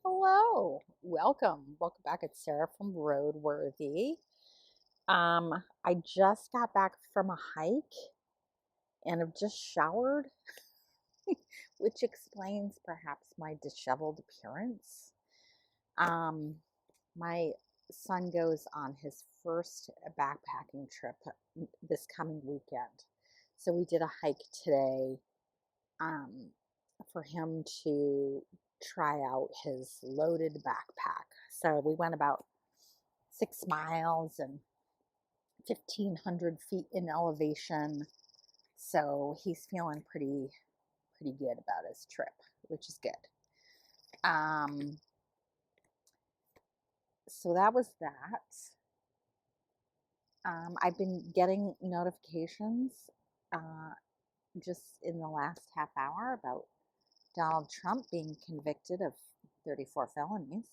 Hello, welcome back. It's Sarah from Roadworthy. I just got back from a hike and have just showered, which explains perhaps my disheveled appearance. Um, my son goes on his first backpacking trip this coming weekend, so we did a hike today. Um, for him to try out his loaded backpack. So we went about 6 miles and 1,500 feet in elevation. So he's feeling pretty good about his trip, which is good. So that was that. I've been getting notifications just in the last half hour about Donald Trump being convicted of 34 felonies.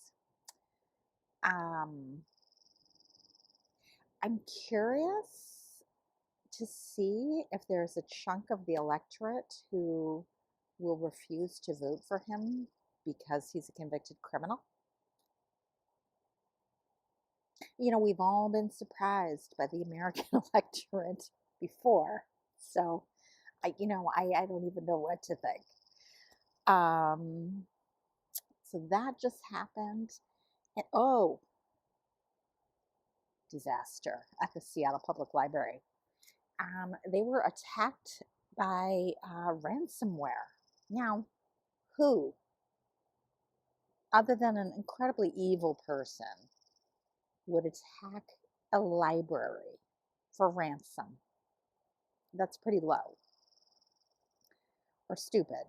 I'm curious to see if there's a chunk of the electorate who will refuse to vote for him because he's a convicted criminal. You know, we've all been surprised by the American electorate before. So, I don't even know what to think. So that just happened. And oh, disaster at the Seattle Public Library. They were attacked by ransomware. Now, who, other than an incredibly evil person, would attack a library for ransom? That's pretty low or stupid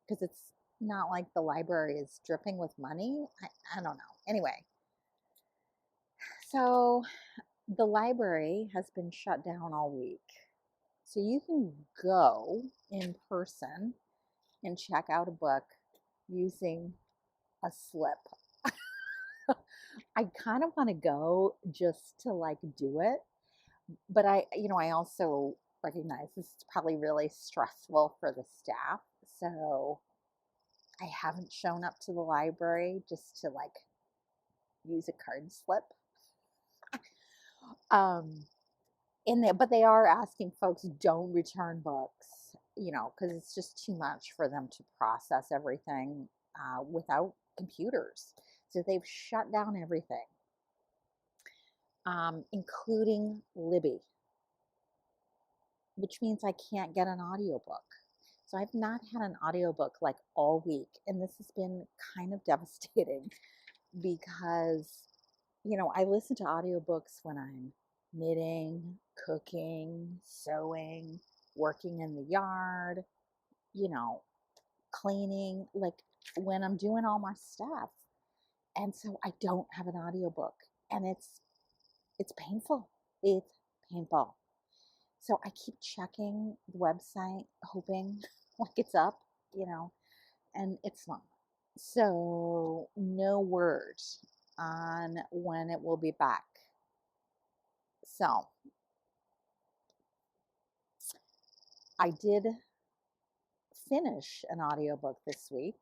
because it's not like the library is dripping with money. I don't know. Anyway, so the library has been shut down all week. So you can go in person and check out a book using a slip. I kind of want to go just to like do it, but I also recognize this is probably really stressful for the staff. So I haven't shown up to the library just to like use a card slip. Um, but they are asking folks don't return books, because it's just too much for them to process everything without computers. So they've shut down everything, including Libby, which means I can't get an audiobook. So I've not had an audiobook like all week, and this has been kind of devastating because, I listen to audiobooks when I'm knitting, cooking, sewing, working in the yard, you know, cleaning, like when I'm doing all my stuff. And so I don't have an audiobook, and it's painful. It's painful. So I keep checking the website, hoping like it's up, and it's not. So no word on when it will be back. So I did finish an audiobook this week.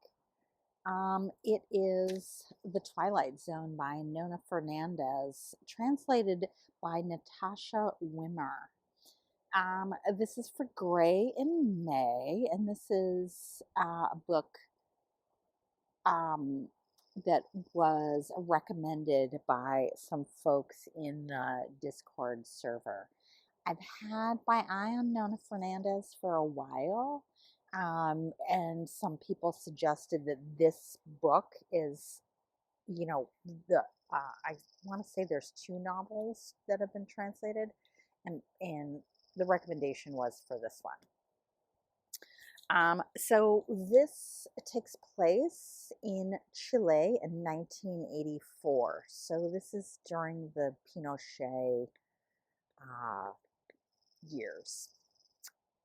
It is The Twilight Zone by Nona Fernandez, translated by Natasha Wimmer. This is for Gray in May, and this is a book that was recommended by some folks in the Discord server. I've had my eye on Nona Fernandez for a while, and some people suggested that this book is, the I want to say there's two novels that have been translated, and the recommendation was for this one. So this takes place in Chile in 1984. So this is during the Pinochet years.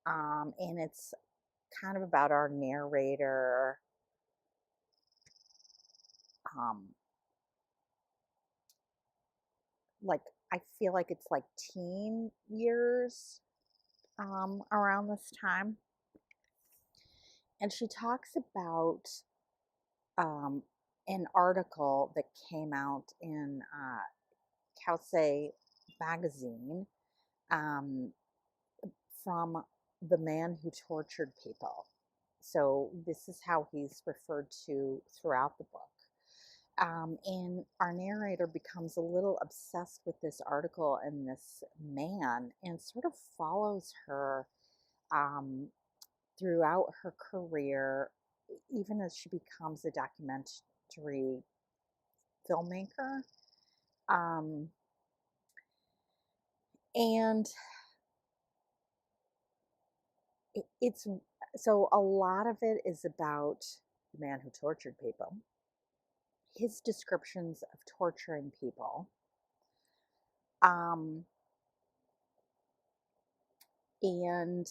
And it's kind of about our narrator. Like, I feel like it's like teen years around this time. And she talks about an article that came out in Cauce magazine, um, from the man who tortured people. So this is how he's referred to throughout the book. And our narrator becomes a little obsessed with this article and this man, and sort of follows her um, throughout her career, even as she becomes a documentary filmmaker. Um, and it's so a lot of it is about the man who tortured people, his descriptions of torturing people, um, and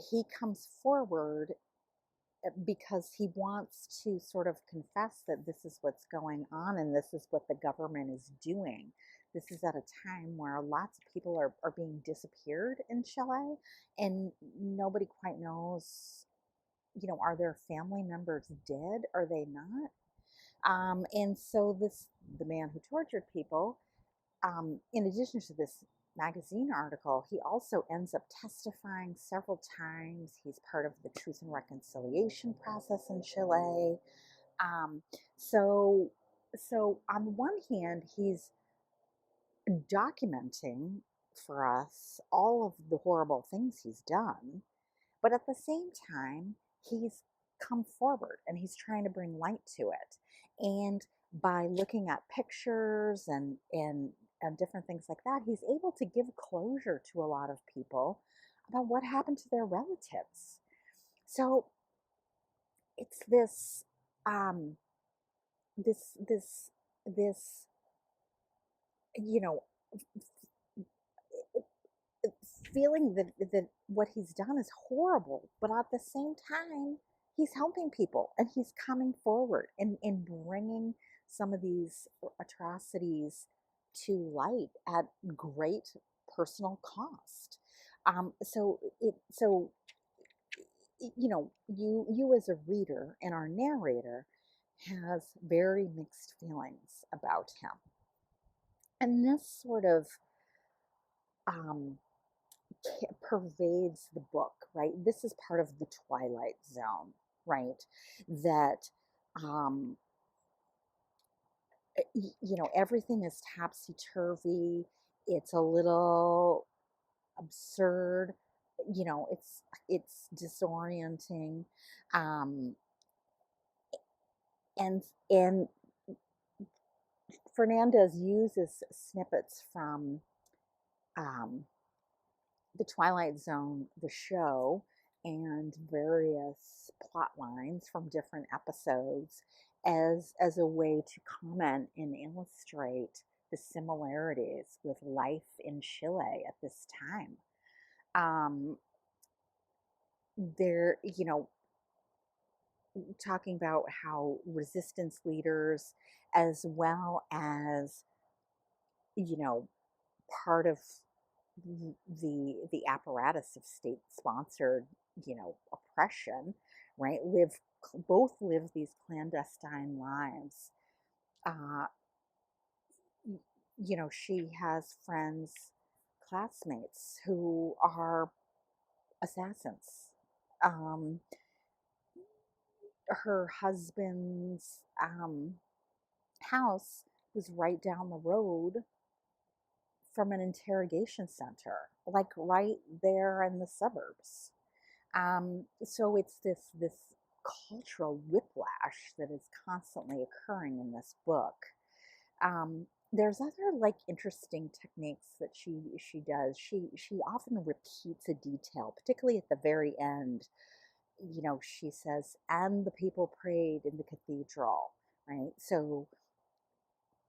he comes forward because he wants to sort of confess that this is what's going on and this is what the government is doing. This is at a time where lots of people are being disappeared in Chile, and nobody quite knows, are their family members dead? Are they not? And so the man who tortured people, in addition to this magazine article, he also ends up testifying several times. He's part of the Truth and Reconciliation process in Chile. Um, so, so on the one hand, he's documenting for us all of the horrible things he's done, but at the same time, he's come forward and he's trying to bring light to it. And by looking at pictures and different things like that, he's able to give closure to a lot of people about what happened to their relatives. So it's um, this, this, this, you know, feeling that what he's done is horrible, but at the same time, he's helping people and he's coming forward and bringing some of these atrocities to light at great personal cost. So you as a reader and our narrator has very mixed feelings about him, and this sort of um, pervades the book, right? This is part of the Twilight Zone, right? That, um, everything is topsy turvy. It's a little absurd. It's disorienting, um, and Fernandez uses snippets from um, the Twilight Zone, the show, and various plot lines from different episodes as a way to comment and illustrate the similarities with life in Chile at this time. Um, they're, talking about how resistance leaders, as well as, you know, part of the apparatus of state sponsored, oppression, right, both live these clandestine lives. uh she has friends, classmates who are assassins. um Her husband's house was right down the road from an interrogation center, like right there in the suburbs. So it's this cultural whiplash that is constantly occurring in this book. There's other like interesting techniques that she does. She often repeats a detail, particularly at the very end. She says, "And the people prayed in the cathedral," right? So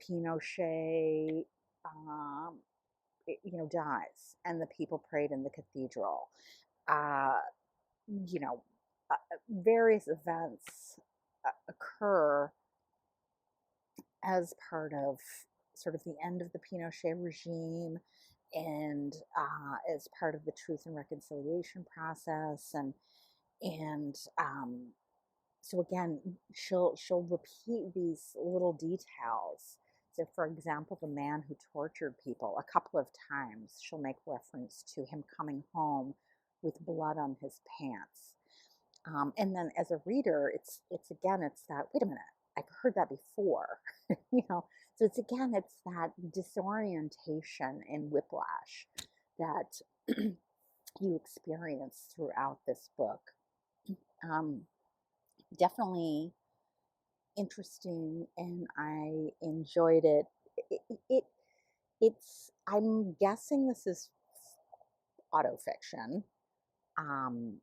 Pinochet, um, dies, and the people prayed in the cathedral. Uh, you know, Various events occur as part of sort of the end of the Pinochet regime, and as part of the Truth and Reconciliation process, and so again, she'll repeat these little details. So, for example, the man who tortured people, a couple of times she'll make reference to him coming home with blood on his pants. And then as a reader, it's again, it's that, wait a minute, I've heard that before, you know. So it's that disorientation and whiplash that you experience throughout this book. Um, Definitely interesting, and I enjoyed it. It, it it's I'm guessing this is autofiction. Um,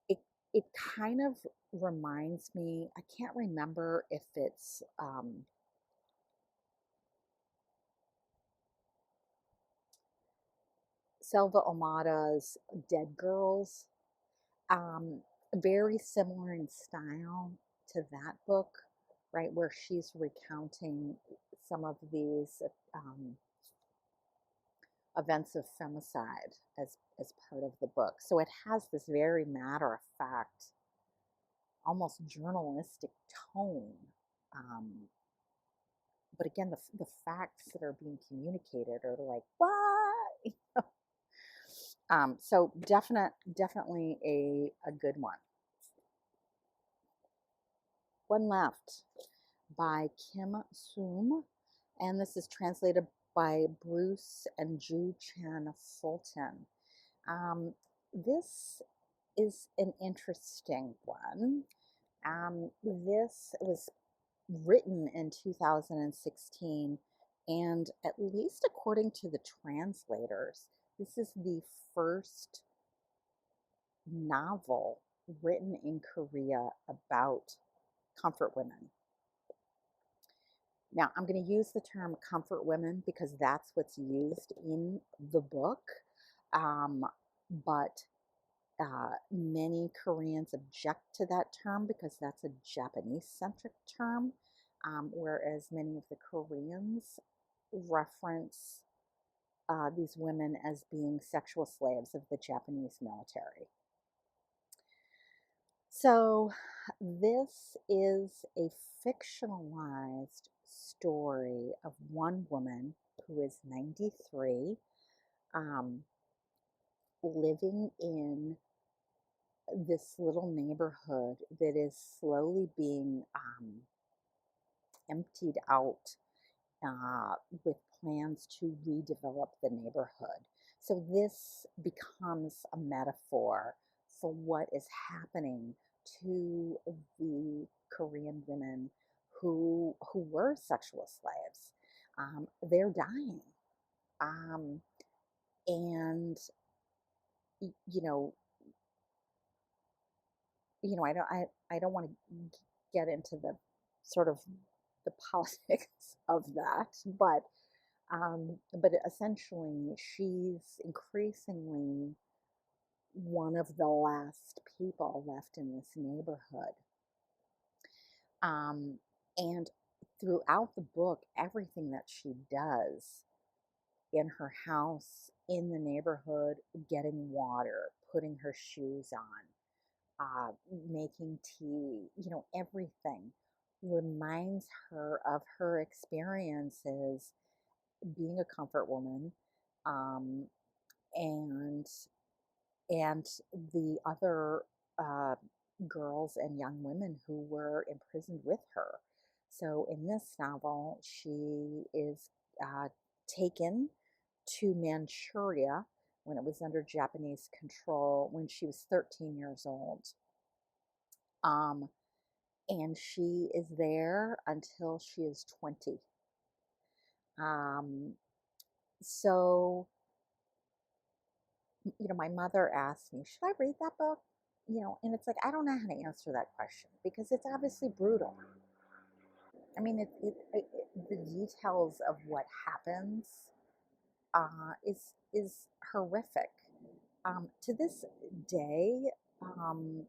it it kind of reminds me. I can't remember if it's Selva Omada's Dead Girls. Um, Very similar in style to that book, right, where she's recounting some of these events of femicide as part of the book. So it has this very matter of fact, almost journalistic tone. Um, but again, the facts that are being communicated are like, what? So definitely a good one. One left by Kim Soom, and this is translated by Bruce and Ju Chan Fulton. This is an interesting one. This was written in 2016, and at least according to the translators, this is the first novel written in Korea about comfort women. Now, I'm going to use the term comfort women because that's what's used in the book. Um, but many Koreans object to that term because that's a Japanese centric term, whereas many of the Koreans reference these women as being sexual slaves of the Japanese military. So, this is a fictionalized story of one woman who is 93, um, living in this little neighborhood that is slowly being emptied out with plans to redevelop the neighborhood. So this becomes a metaphor for what is happening to the Korean women who were sexual slaves. They're dying, um, and you know, I don't want to get into the sort of the politics of that, but essentially, she's increasingly one of the last people left in this neighborhood. Um, and throughout the book, everything that she does in her house, in the neighborhood, getting water, putting her shoes on, making tea, everything reminds her of her experiences being a comfort woman, um, and and the other uh, girls and young women who were imprisoned with her. So in this novel, she is taken to Manchuria when it was under Japanese control when she was 13 years old. Um, and she is there until she is 20. Um, so my mother asked me, should I read that book? And it's like, I don't know how to answer that question because it's obviously brutal. I mean, the details of what happens is horrific. To this day, um,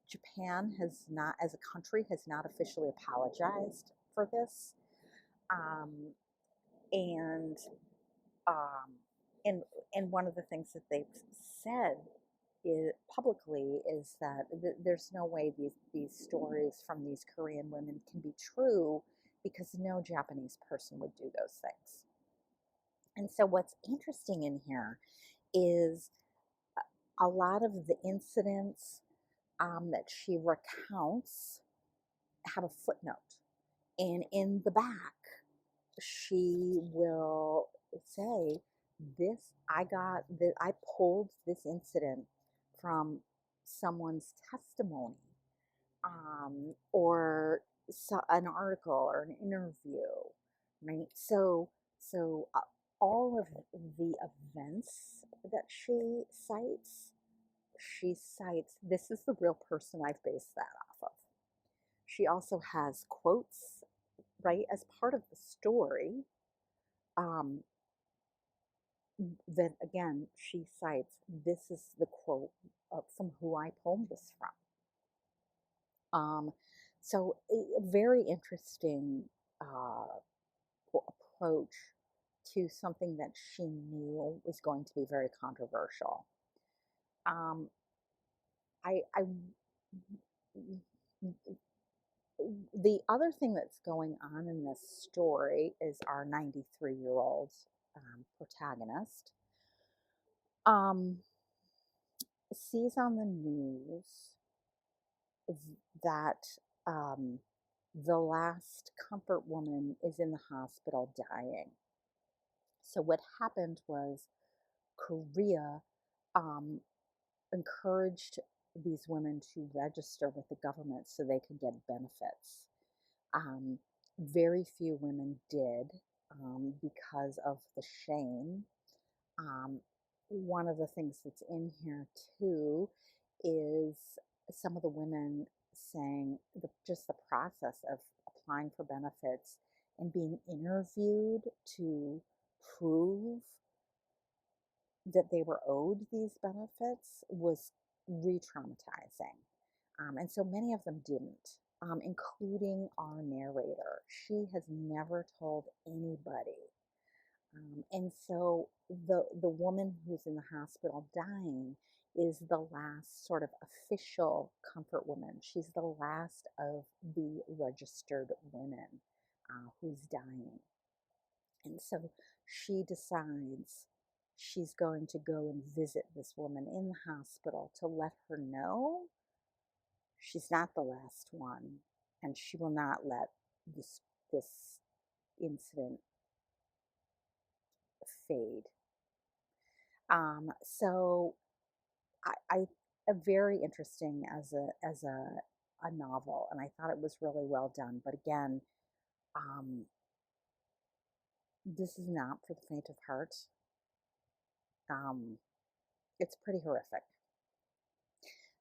Japan has not, as a country, has not officially apologized for this, um, and um, and one of the things that they've said publicly is that there's no way these stories from these Korean women can be true because no Japanese person would do those things. And so what's interesting in here is a lot of the incidents that she recounts have a footnote. And in the back, she will say, I pulled this incident from someone's testimony, or an article or an interview, right? So all of the events that she cites, this is the real person I've based that off of. She also has quotes, right, as part of the story, um, that again she cites. This is the quote from who I pulled this from. So a very interesting approach to something that she knew was going to be very controversial. Um, I the other thing that's going on in this story is our 93-year-old protagonist sees on the news that the last comfort woman is in the hospital dying. So what happened was Korea encouraged these women to register with the government so they could get benefits. Very few women did because of the shame. One of the things that's in here too is some of the women saying just the process of applying for benefits and being interviewed to prove that they were owed these benefits was re-traumatizing. And so many of them didn't, including our narrator. She has never told anybody. And so the woman who's in the hospital dying is the last sort of official comfort woman. She's the last of the registered women who's dying. And so she decides she's going to go and visit this woman in the hospital to let her know she's not the last one, and she will not let this incident fade. So I very interesting as a novel, and I thought it was really well done. But again, this is not for the faint of heart. It's pretty horrific.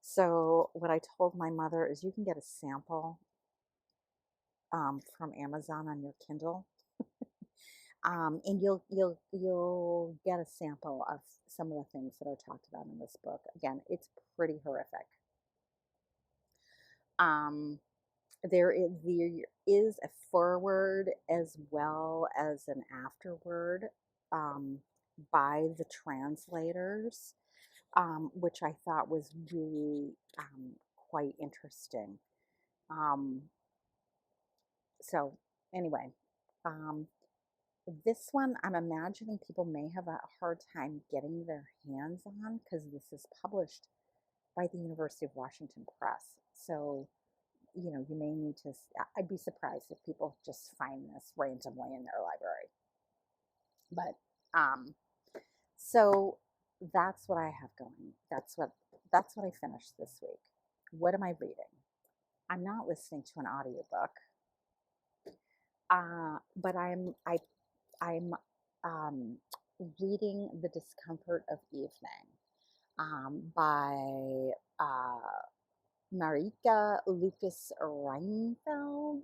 So what I told my mother is you can get a sample from Amazon on your Kindle, and you'll get a sample of some of the things that are talked about in this book. Again, it's pretty horrific. There is a foreword as well as an afterword by the translators, which I thought was really quite interesting. So anyway, this one I'm imagining people may have a hard time getting their hands on because this is published by the University of Washington Press. So, you know, you may need to, I'd be surprised if people just find this randomly in their library. But, so that's what I have going. That's what I finished this week. What am I reading? I'm not listening to an audiobook. But I'm reading The Discomfort of Evening by Marika Lucas Rijneveld,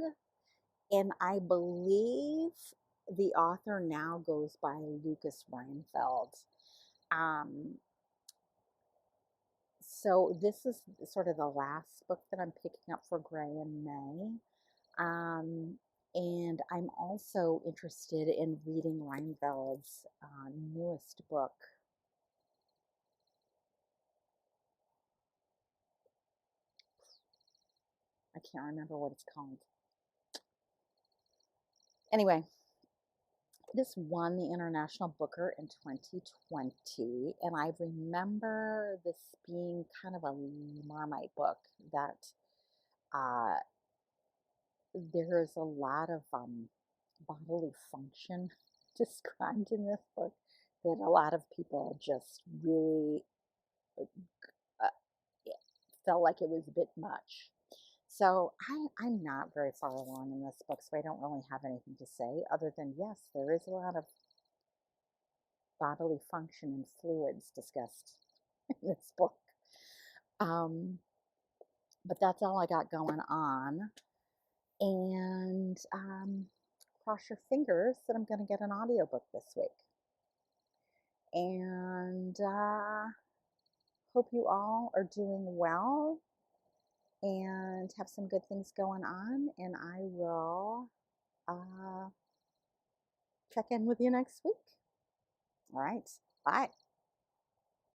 and I believe the author now goes by Lucas Rijneveld. So this is sort of the last book that I'm picking up for Gray in May. And I'm also interested in reading Rijnveld's newest book. can't remember what it's called. Anyway, this won the International Booker in 2020, and I remember this being kind of a Marmite book that there's a lot of bodily function described in this book that a lot of people just really felt like it was a bit much. So I'm not very far along in this book, so I don't really have anything to say other than, yes, there is a lot of bodily function and fluids discussed in this book. But that's all I got going on. And cross your fingers that I'm going to get an audiobook this week. And hope you all are doing well and have some good things going on. And I will check in with you next week. All right. Bye.